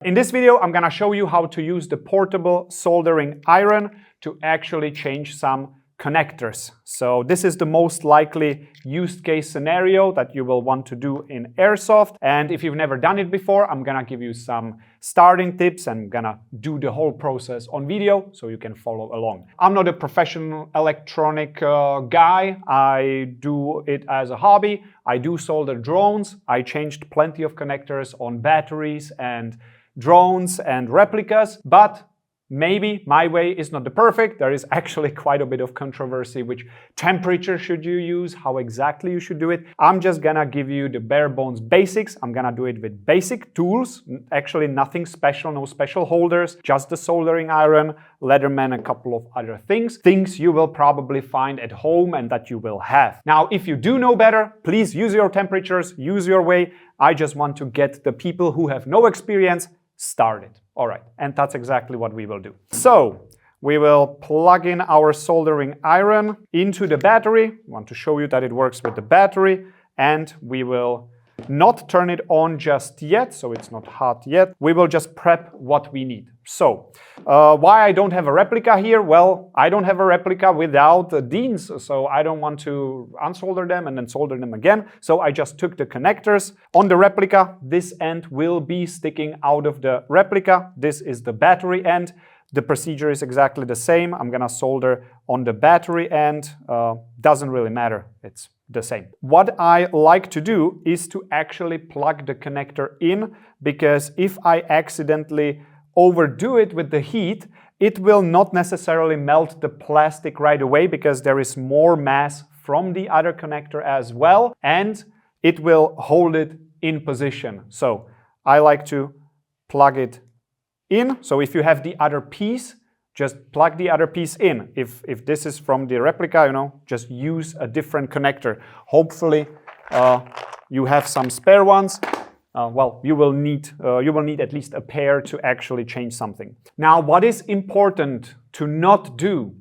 In this video, I'm gonna show you how to use the portable soldering iron to actually change some connectors. So this is the most likely use case scenario that you will want to do in airsoft. And if you've never done it before, I'm gonna give you some starting tips and I'm gonna do the whole process on video so you can follow along. I'm not a professional electronic guy. I do it as a hobby. I do solder drones. I changed plenty of connectors on batteries and drones and replicas, but maybe my way is not the perfect. There is actually quite a bit of controversy. Which temperature should you use? How exactly you should do it? I'm just gonna give you the bare bones basics. I'm gonna do it with basic tools. Actually nothing special, no special holders, just the soldering iron, Leatherman, a couple of other things you will probably find at home and that you will have. Now, if you do know better, please use your temperatures, use your way. I just want to get the people who have no experience started. All right, and that's exactly what we will do. So we will plug in our soldering iron into the battery. I want to show you that it works with the battery, and we will not turn it on just yet, so it's not hot yet. We will just prep what we need. So, why I don't have a replica here? Well, I don't have a replica without the Deans, so I don't want to unsolder them and then solder them again. So I just took the connectors on the replica. This end will be sticking out of the replica. This is the battery end. The procedure is exactly the same. I'm gonna solder on the battery end. Doesn't really matter, it's the same. What I like to do is to actually plug the connector in, because if I accidentally overdo it with the heat, it will not necessarily melt the plastic right away because there is more mass from the other connector as well, and it will hold it in position. So I like to plug it in. So if you have the other piece, just plug the other piece in. If this is from the replica, you know, just use a different connector. Hopefully you have some spare ones. Well, you will need at least a pair to actually change something. Now, what is important to not do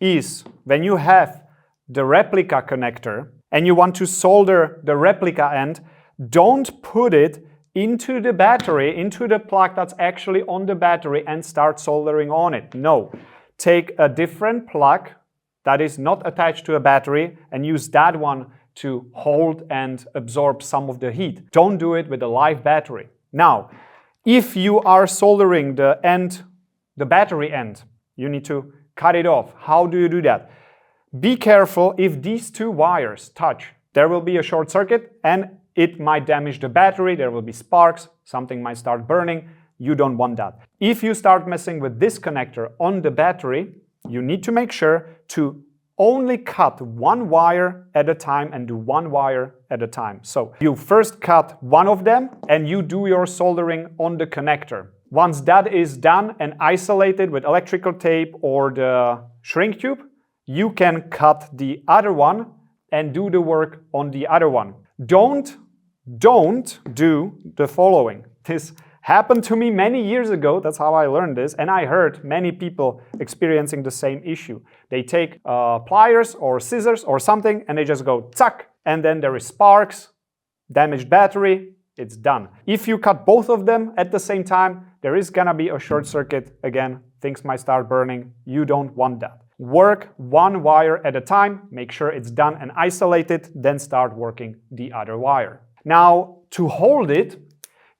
is when you have the replica connector and you want to solder the replica end, don't put it into the battery, into the plug that's actually on the battery and start soldering on it. No, take a different plug that is not attached to a battery and use that one to hold and absorb some of the heat. Don't do it with a live battery. Now, if you are soldering the battery end, you need to cut it off. How do you do that? Be careful if these two wires touch. There will be a short circuit and it might damage the battery. There will be sparks, something might start burning. You don't want that. If you start messing with this connector on the battery, you need to make sure to only cut one wire at a time and do one wire at a time. So you first cut one of them and you do your soldering on the connector. Once that is done and isolated with electrical tape or the shrink tube, you can cut the other one and do the work on the other one. Don't do the following. This happened to me many years ago. That's how I learned this. And I heard many people experiencing the same issue. They take pliers or scissors or something and they just go tuck, and then there is sparks, damaged battery, it's done. If you cut both of them at the same time, there is gonna be a short circuit. Again, things might start burning. You don't want that. Work one wire at a time, make sure it's done and isolated, then start working the other wire. Now, to hold it,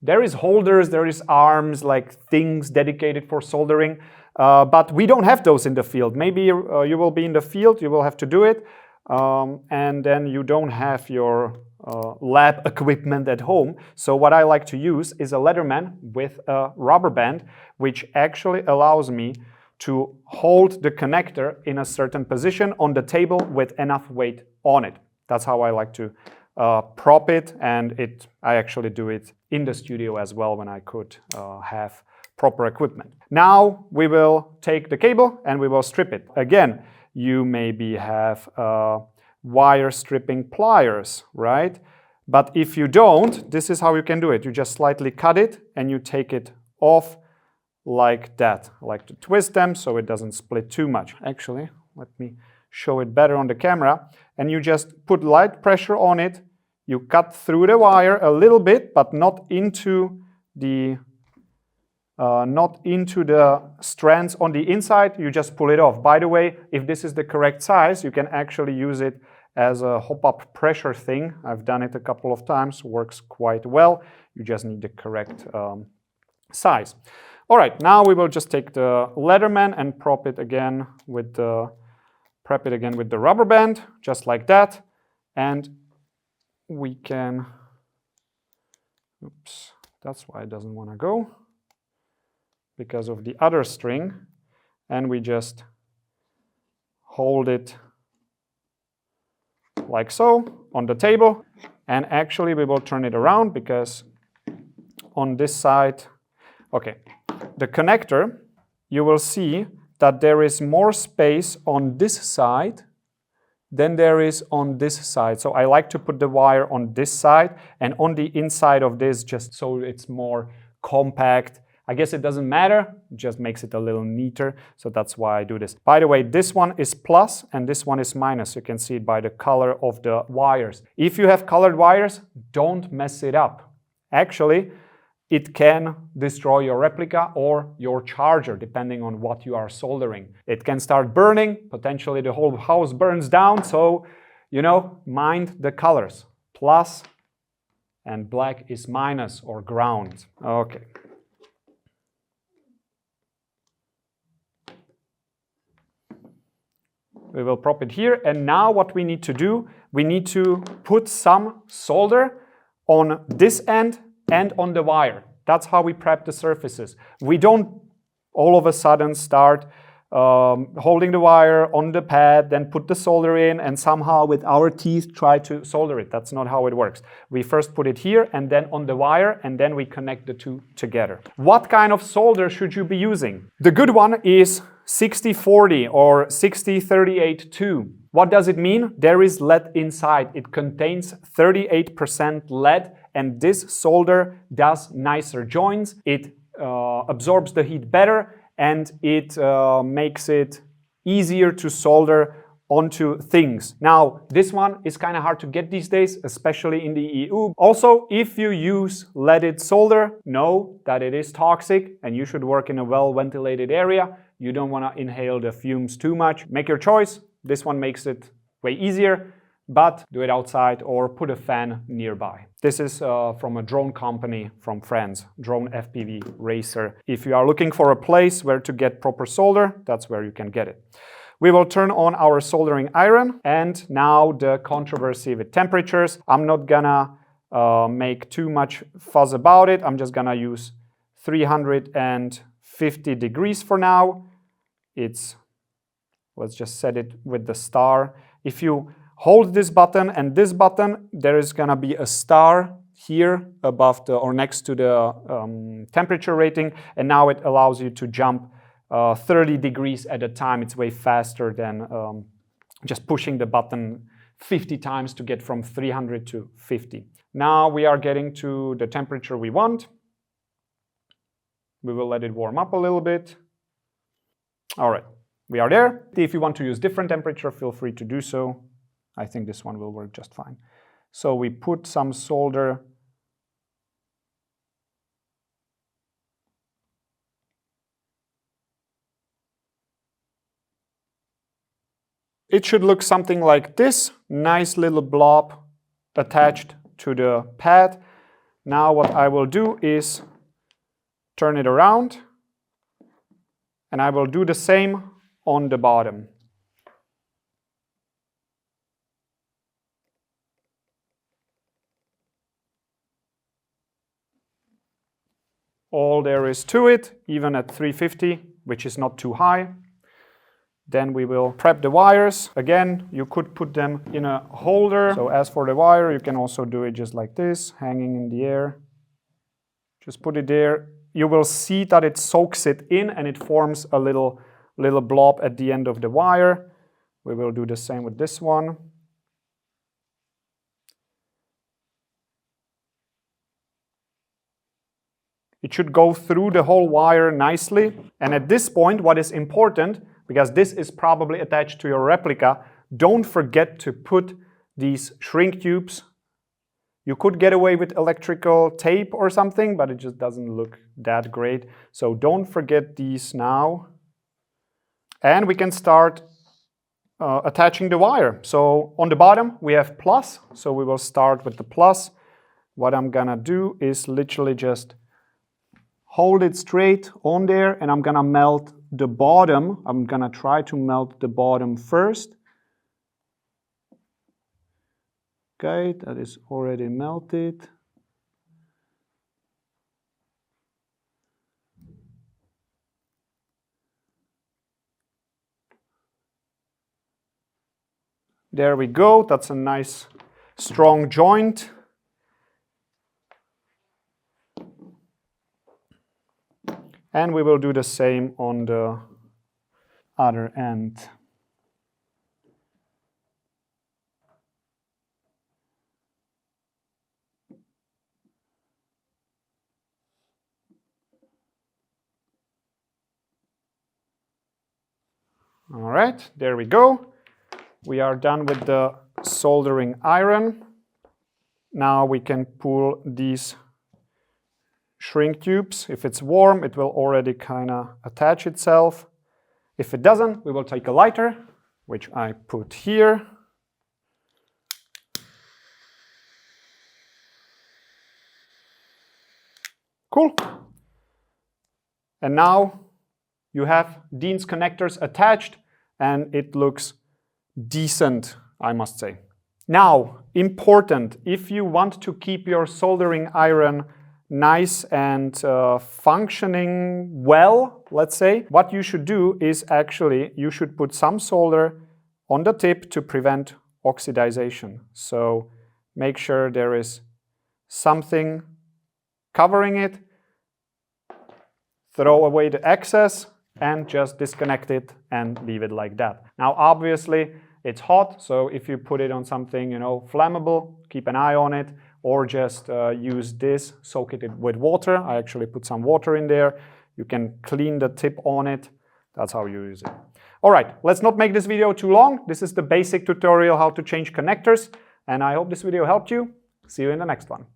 there is holders, there is arms, like things dedicated for soldering, but we don't have those in the field. Maybe you will be in the field, you will have to do it, and then you don't have your lab equipment at home. So what I like to use is a Leatherman with a rubber band, which actually allows me to hold the connector in a certain position on the table with enough weight on it. That's how I like to prop it, and I actually do it in the studio as well when I could have proper equipment. Now we will take the cable and we will strip it. Again, you maybe have wire stripping pliers, right? But if you don't, this is how you can do it. You just slightly cut it and you take it off like that. I like to twist them so it doesn't split too much. Actually, let me show it better on the camera. And you just put light pressure on it. You cut through the wire a little bit, but not into the not into the strands on the inside, you just pull it off. By the way, if this is the correct size, you can actually use it as a hop-up pressure thing. I've done it a couple of times, works quite well. You just need the correct size. All right, now we will just take the Leatherman and prep it again with the rubber band, just like that. And we can, oops, that's why it doesn't want to go, because of the other string. And we just hold it like so on the table. And actually we will turn it around because on this side, okay, the connector, you will see that there is more space on this side than there is on this side. So I like to put the wire on this side and on the inside of this, just so it's more compact. I guess it doesn't matter, it just makes it a little neater. So that's why I do this. By the way, this one is plus and this one is minus. You can see it by the color of the wires. If you have colored wires, don't mess it up. Actually, it can destroy your replica or your charger, depending on what you are soldering. It can start burning, potentially the whole house burns down, so, you know, mind the colors. Plus and black is minus or ground. Okay. We will prop it here, and now what we need to do, we need to put some solder on this end and on the wire. That's how we prep the surfaces. We don't all of a sudden start holding the wire on the pad, then put the solder in and somehow with our teeth try to solder it. That's not how it works. We first put it here and then on the wire and then we connect the two together. What kind of solder should you be using? The good one is 6040 or 6038-2. What does it mean? There is lead inside. It contains 38% lead, and this solder does nicer joints. It absorbs the heat better, and it makes it easier to solder onto things. Now, this one is kind of hard to get these days, especially in the EU. Also, if you use leaded solder, know that it is toxic and you should work in a well-ventilated area. You don't want to inhale the fumes too much. Make your choice. This one makes it way easier, but do it outside or put a fan nearby. This is from a drone company from France, Drone FPV Racer. If you are looking for a place where to get proper solder, that's where you can get it. We will turn on our soldering iron, and now the controversy with temperatures. I'm not gonna make too much fuss about it. I'm just gonna use 350 degrees for now. Let's just set it with the star. If you hold this button and this button, there is gonna be a star here above or next to the temperature rating, and now it allows you to jump 30 degrees at a time. It's way faster than just pushing the button 50 times to get from 300 to 50. Now we are getting to the temperature we want. We will let it warm up a little bit. All right, we are there. If you want to use different temperature, feel free to do so. I think this one will work just fine. So we put some solder . It should look something like this, nice little blob attached to the pad. Now what I will do is turn it around, and I will do the same on the bottom. All there is to it, even at 350, which is not too high. Then we will prep the wires. Again, you could put them in a holder. So as for the wire, you can also do it just like this, hanging in the air. Just put it there. You will see that it soaks it in and it forms a little blob at the end of the wire. We will do the same with this one. It should go through the whole wire nicely. And at this point, what is important, because this is probably attached to your replica, don't forget to put these shrink tubes You could get away with electrical tape or something, but it just doesn't look that great. So don't forget these now. And we can start attaching the wire. So on the bottom we have plus, so we will start with the plus. What I'm gonna do is literally just hold it straight on there, and I'm gonna melt the bottom. I'm gonna try to melt the bottom first. Okay, that is already melted. There we go, that's a nice strong joint. And we will do the same on the other end. All right, there we go. We are done with the soldering iron. Now we can pull these shrink tubes. If it's warm, it will already kind of attach itself. If it doesn't, we will take a lighter, which I put here. Cool. And now you have Dean's connectors attached, and it looks decent, I must say. Now, important, if you want to keep your soldering iron nice and functioning well, let's say, what you should do is actually you should put some solder on the tip to prevent oxidization. So make sure there is something covering it, throw away the excess, and just disconnect it and leave it like that. Now obviously it's hot, so if you put it on something, you know, flammable, keep an eye on it, or just use this, soak it with water. I actually put some water in there. You can clean the tip on it. That's how you use it. All right, let's not make this video too long. This is the basic tutorial how to change connectors, and I hope this video helped you. See you in the next one.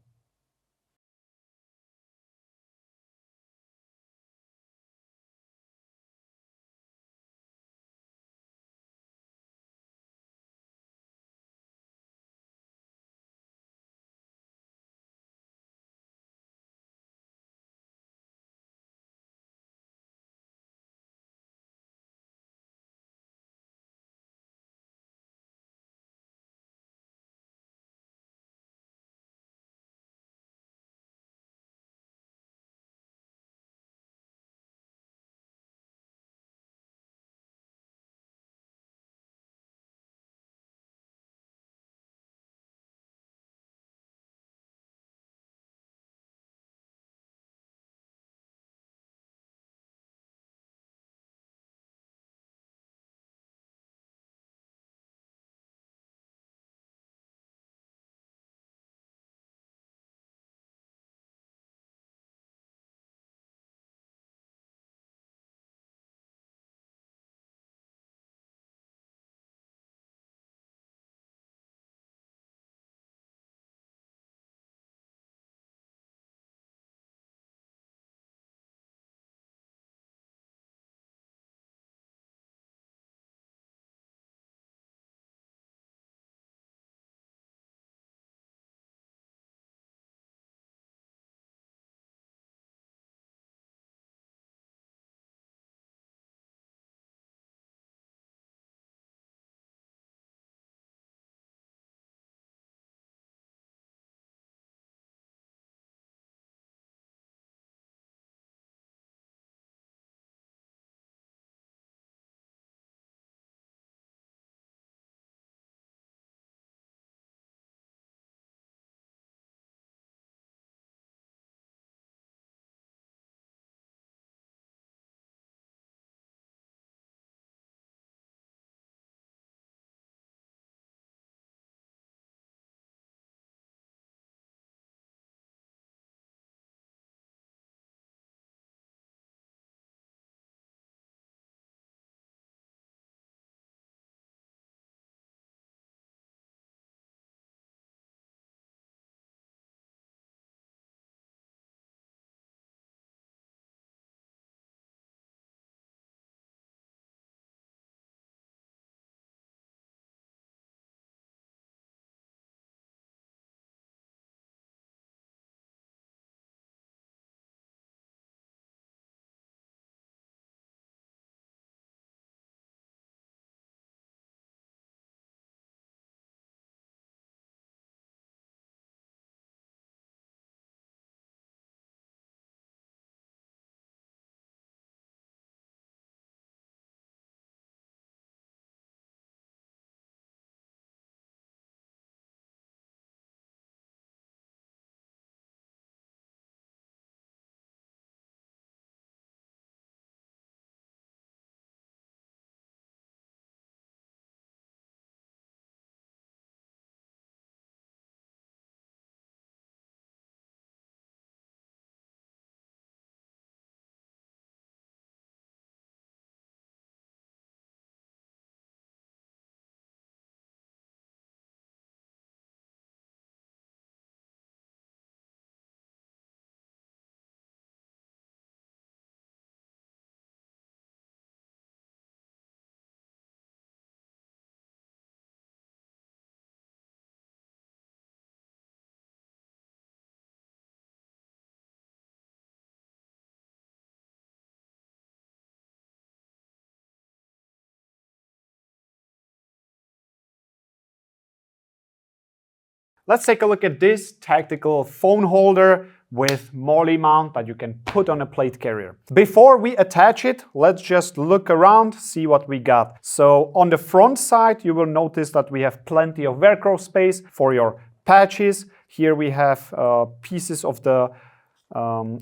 Let's take a look at this tactical phone holder with MOLLE mount that you can put on a plate carrier. Before we attach it, let's just look around, see what we got. So on the front side, you will notice that we have plenty of Velcro space for your patches. Here we have pieces of the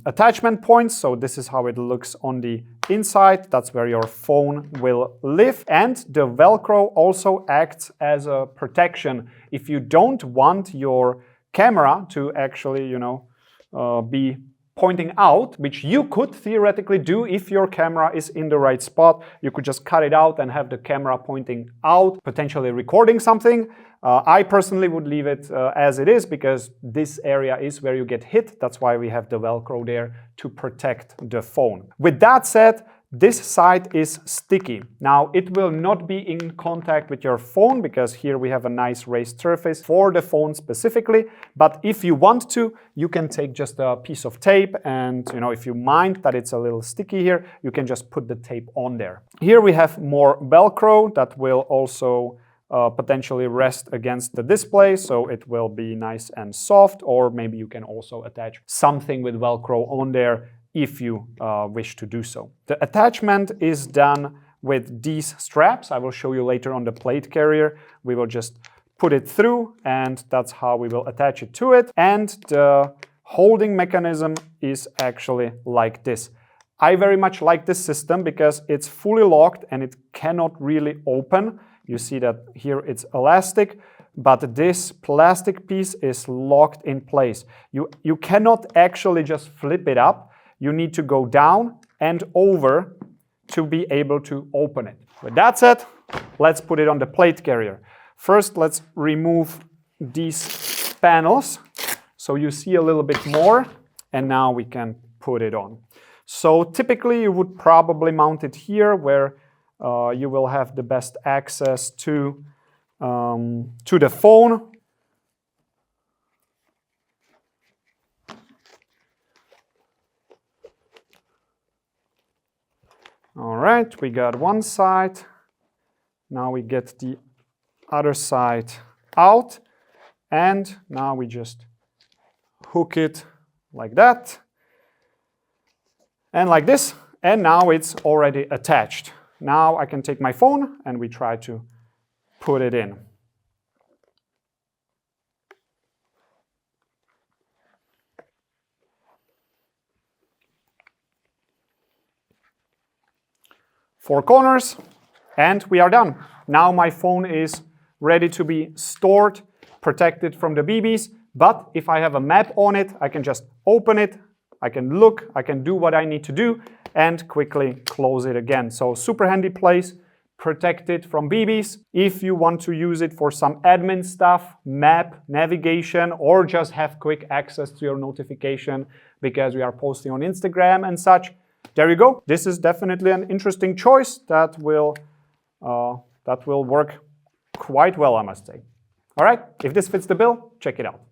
attachment points. So this is how it looks on the inside. That's where your phone will live. And the Velcro also acts as a protection. If you don't want your camera to actually, be pointing out, which you could theoretically do if your camera is in the right spot. You could just cut it out and have the camera pointing out, potentially recording something. I personally would leave it as it is because this area is where you get hit. That's why we have the Velcro there to protect the phone. With that said, this side is sticky. Now, it will not be in contact with your phone because here we have a nice raised surface for the phone specifically. But if you want to, you can take just a piece of tape and, if you mind that it's a little sticky here, you can just put the tape on there. Here we have more Velcro that will also potentially rest against the display, so it will be nice and soft, or maybe you can also attach something with Velcro on there if you wish to do so. The attachment is done with these straps. I will show you later on the plate carrier. We will just put it through and that's how we will attach it to it. And the holding mechanism is actually like this. I very much like this system because it's fully locked and it cannot really open. You see that here it's elastic, but this plastic piece is locked in place. You cannot actually just flip it up. You need to go down and over to be able to open it. With that said, let's put it on the plate carrier. First, let's remove these panels so you see a little bit more, and now we can put it on. So typically you would probably mount it here where you will have the best access to the phone. All right, we got one side. Now we get the other side out. And now we just hook it like that. And like this. And now it's already attached. Now I can take my phone and we try to put it in. Four corners, and we are done. Now my phone is ready to be stored, protected from the BBs, but if I have a map on it, I can just open it, I can look, I can do what I need to do, and quickly close it again. So super handy place, protected from BBs. If you want to use it for some admin stuff, map, navigation, or just have quick access to your notification because we are posting on Instagram and such, there you go. This is definitely an interesting choice that will work quite well, I must say. All right, if this fits the bill, check it out.